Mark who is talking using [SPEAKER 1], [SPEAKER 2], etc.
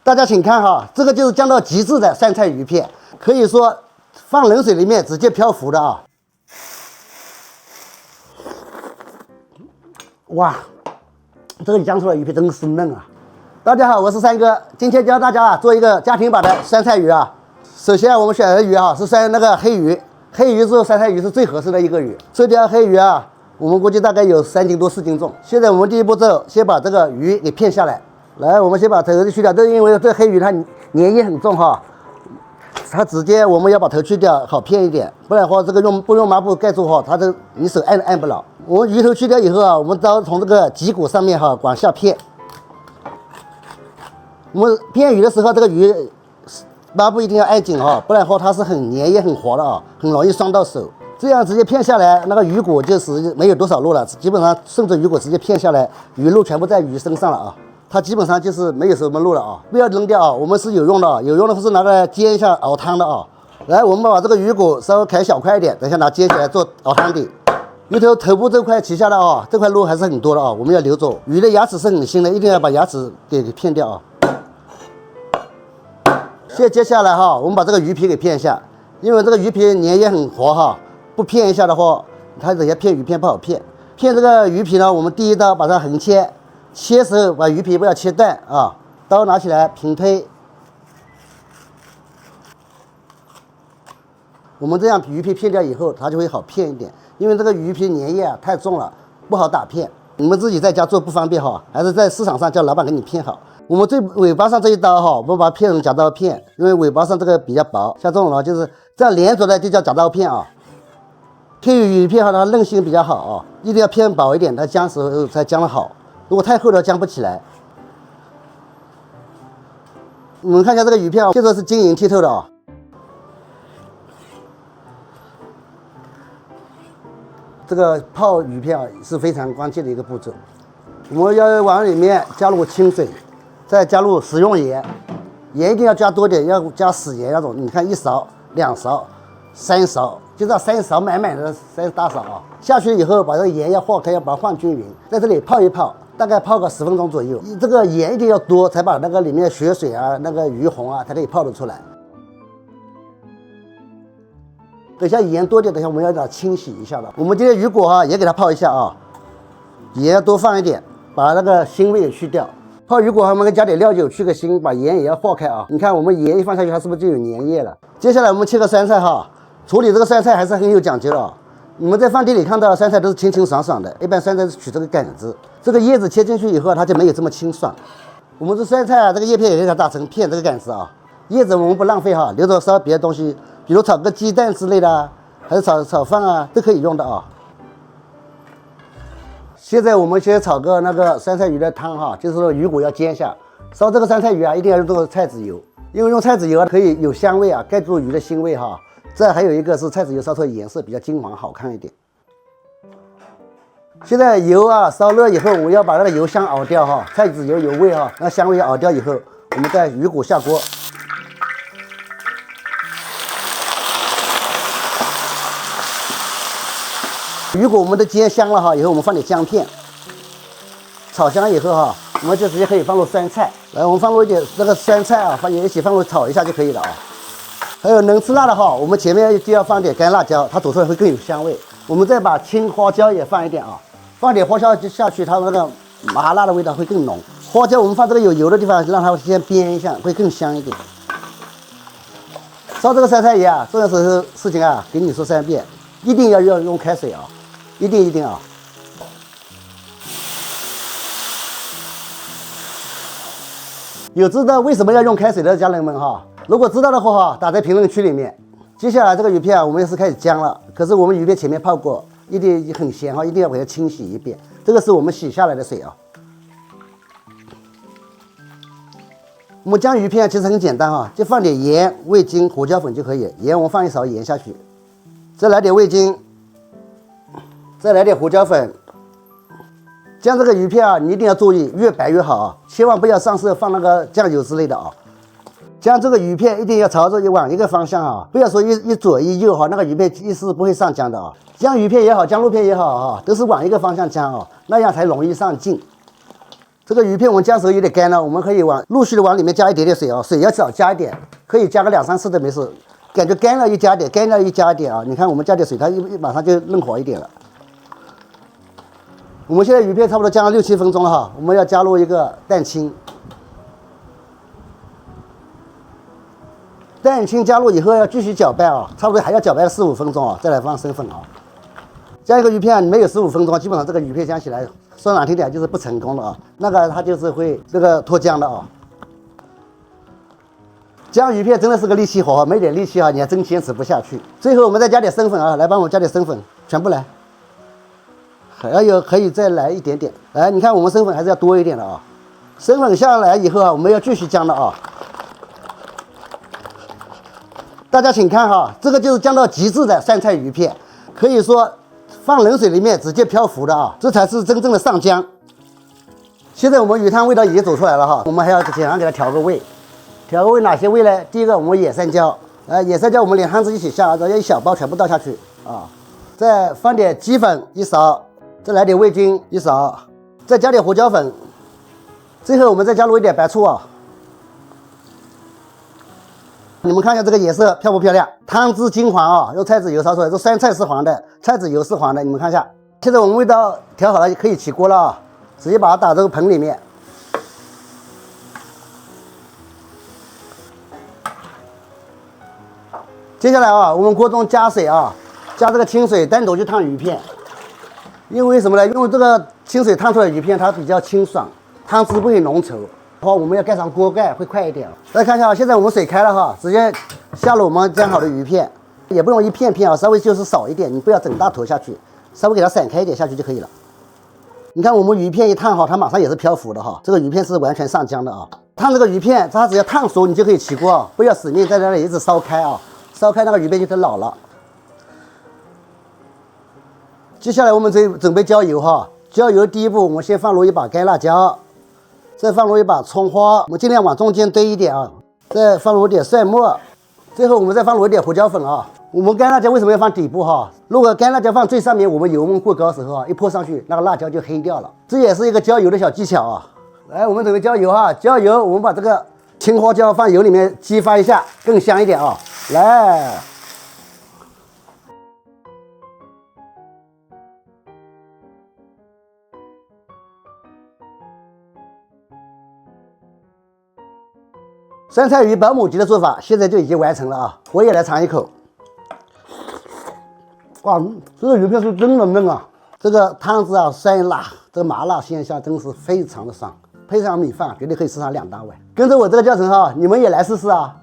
[SPEAKER 1] 大家请看哈，这个就是降到极致的酸菜鱼片，可以说放冷水里面直接漂浮的啊。哇，这个江出来的鱼片真是嫩啊！大家好，我是三哥，今天教大家做一个家庭版的酸菜鱼啊。首先我们选的鱼啊是那个黑鱼，黑鱼做酸菜鱼是最合适的一个鱼。这条黑鱼啊，我们估计大概有3斤多4斤重。现在我们第一步骤先把这个鱼给片下来。来，我们先把头去掉，这因为这黑鱼它粘液很重哈，它直接我们要把头去掉，好片一点，不然的话这个不用抹布盖住哈，它你手按不牢。我们鱼头去掉以后啊，我们刀从这个脊骨上面哈往下片。我们片鱼的时候，这个鱼抹布一定要按紧哈，不然的话它是很粘液很滑的啊，很容易伤到手。这样直接片下来，那个鱼骨就是没有多少肉了，基本上顺着鱼骨直接片下来，鱼肉全部在鱼身上了啊。它基本上就是没有什么肉了啊，不要扔掉啊，我们是有用的啊，有用的是拿来煎一下熬汤的啊。来，我们把这个鱼骨稍微砍小块一点，等一下拿煎起来做熬汤底。鱼头部这块取下来啊，这块肉还是很多的啊，我们要留着。鱼的牙齿是很新的，一定要把牙齿给片掉啊。接下来哈，我们把这个鱼皮给片一下，因为这个鱼皮粘液很滑哈，不片一下的话，它等下片鱼片不好片。片这个鱼皮呢，我们第一刀把它横切。切时候把鱼皮不要切断啊，刀拿起来平推。我们这样鱼皮片掉以后，它就会好片一点，因为这个鱼皮粘液啊太重了，不好打片。你们自己在家做不方便哈，还是在市场上叫老板给你片好。我们最尾巴上这一刀哈，我们把它片成夹刀片，因为尾巴上这个比较薄，像这种呢就是这样连着的就叫夹刀片啊。片鱼片哈，它韧性比较好啊，一定要片薄一点，它姜时候才姜的好。如果太厚了，姜不起来。你们看一下这个鱼片啊，片子是晶莹剔透的啊。这个泡鱼片啊是非常关键的一个步骤。我们要往里面加入清水，再加入食用盐，盐一定要加多点，要加死盐那种。你看1勺、2勺、3勺，就这3勺满满的3大勺啊。下去以后，把这个盐要化开，要把它放均匀，在这里泡一泡。大概泡个10分钟左右，这个盐一定要多，才把那个里面的血水啊、那个鱼红啊，才可以泡得出来。等下盐多点，等下我们要给它清洗一下了。我们今天鱼骨啊也给它泡一下啊，盐要多放一点，把那个腥味也去掉。泡鱼骨我们加点料酒去个腥，把盐也要化开啊。你看我们盐一放下去，它是不是就有粘液了？接下来我们切个酸菜哈，处理这个酸菜还是很有讲究的啊。你们在饭店里看到的酸菜都是清清爽爽的，一般酸菜是取这个杆子，这个叶子切进去以后，它就没有这么清爽。我们这酸菜啊，这个叶片也给它打成片，这个杆子啊，叶子我们不浪费哈，留着烧别的东西，比如炒个鸡蛋之类的，还是炒饭啊，都可以用的啊。现在我们先炒个那个酸菜鱼的汤哈，就是说鱼骨要煎一下，烧这个酸菜鱼啊，一定要用这个菜籽油，因为用菜籽油可以有香味啊，盖住鱼的腥味哈。这还有一个是菜籽油烧出来颜色比较金黄好看一点。现在油啊烧热以后，我要把那个油香熬掉哈，菜籽油有味哈，那香味熬掉以后，我们再鱼骨下锅。鱼骨我们都煎香了哈，以后我们放点姜片，炒香以后哈，我们就直接可以放入酸菜。来，我们放入一点那个酸菜啊，也一起放入炒一下就可以了啊。还有能吃辣的话，我们前面就要放点干辣椒，它煮出来会更有香味。我们再把青花椒也放一点啊，放点花椒下去，它那个麻辣的味道会更浓。花椒我们放这个有油的地方，让它先煸一下，会更香一点。烧这个酸菜鱼啊，这个事情啊，给你说3遍，一定要用开水啊，一定啊。有知道为什么要用开水的家人们哈？如果知道的话打在评论区里面。接下来这个鱼片啊，我们也是开始姜了。可是我们鱼片前面泡过，一定很咸哈，一定要给它清洗一遍。这个是我们洗下来的水啊。我们姜鱼片其实很简单哈，就放点盐、味精、胡椒粉就可以。盐我们放1勺盐下去，再来点味精，再来点胡椒粉。姜这个鱼片啊，你一定要注意，越白越好啊，千万不要上色放那个酱油之类的啊。将这个鱼片一定要朝着往一个方向啊，不要说一左一右哈，那个鱼片一是不会上浆的啊。姜鱼片也好，姜肉片也好啊，都是往一个方向姜啊，那样才容易上劲。这个鱼片我们酱时候有点干了，我们可以陆续的往里面加一点点水啊，水要少加一点，可以加个2、3次都没事。感觉干了一加点，干了一加一点啊！你看我们加点水，它马上就嫩滑一点了。我们现在鱼片差不多加了6、7分钟了哈，我们要加入一个蛋清。蛋清加入以后要继续搅拌啊，差不多还要搅拌4、5分钟啊，再来放生粉啊。加一个鱼片没有15分钟，基本上这个鱼片香起来说难听点就是不成功了啊，那个它就是会这个脱浆的啊。姜鱼片真的是个力气活啊，没点力气啊，你还真坚持不下去。最后我们再加点生粉啊，来帮我加点生粉，全部来。还要有可以再来一点点。来，你看我们生粉还是要多一点的啊。生粉下来以后啊，我们要继续姜的啊。大家请看哈，这个就是姜到极致的酸菜鱼片，可以说放冷水里面直接漂浮的啊，这才是真正的上浆。现在我们鱼汤味道已经走出来了哈，我们还要简单给它调个味。调个味哪些味呢？第一个，我们野山椒，野山椒我们连汤汁一起下，然后一小包全部倒下去啊，再放点鸡粉1勺，再来点味精1勺，再加点胡椒粉，最后我们再加入一点白醋啊。你们看一下这个颜色漂不漂亮？汤汁金黄啊，用菜籽油烧出来，这酸菜是黄的，菜籽油是黄的，你们看一下。现在我们味道调好了，可以起锅了啊，直接把它打这个盆里面。接下来啊，我们锅中加水啊，加这个清水单独去烫鱼片，因为什么呢？因为这个清水烫出来的鱼片它比较清爽，汤汁不会浓稠。好，我们要盖上锅盖会快一点。大家看一下，现在我们水开了哈，直接下入我们煎好的鱼片，也不用一片片啊，稍微就是少一点，你不要整大坨下去，稍微给它散开一点下去就可以了。你看我们鱼片一烫哈，它马上也是漂浮的哈，这个鱼片是完全上浆的啊。烫这个鱼片，它只要烫熟你就可以起锅啊，不要使命在那里一直烧开啊。烧开那个鱼片就得老了。接下来我们准备浇油哈，浇油第一步我们先放入一把干辣椒，再放入一把葱花，我们尽量往中间堆一点啊，再放入一点蒜末，最后我们再放入一点胡椒粉啊。我们干辣椒为什么要放底部哈？如果干辣椒放最上面，我们油温过高的时候啊，一泼上去那个辣椒就黑掉了，这也是一个浇油的小技巧啊。来，我们准备浇油哈，浇油我们把这个青花椒放油里面激发一下，更香一点啊。来，酸菜鱼保姆级的做法现在就已经完成了啊！我也来尝一口。哇，这个鱼片是真的嫩啊！这个汤汁啊，酸辣，这个麻辣鲜香，真是非常的爽。配上米饭，绝对可以吃上2大碗。跟着我这个教程哈，你们也来试试啊！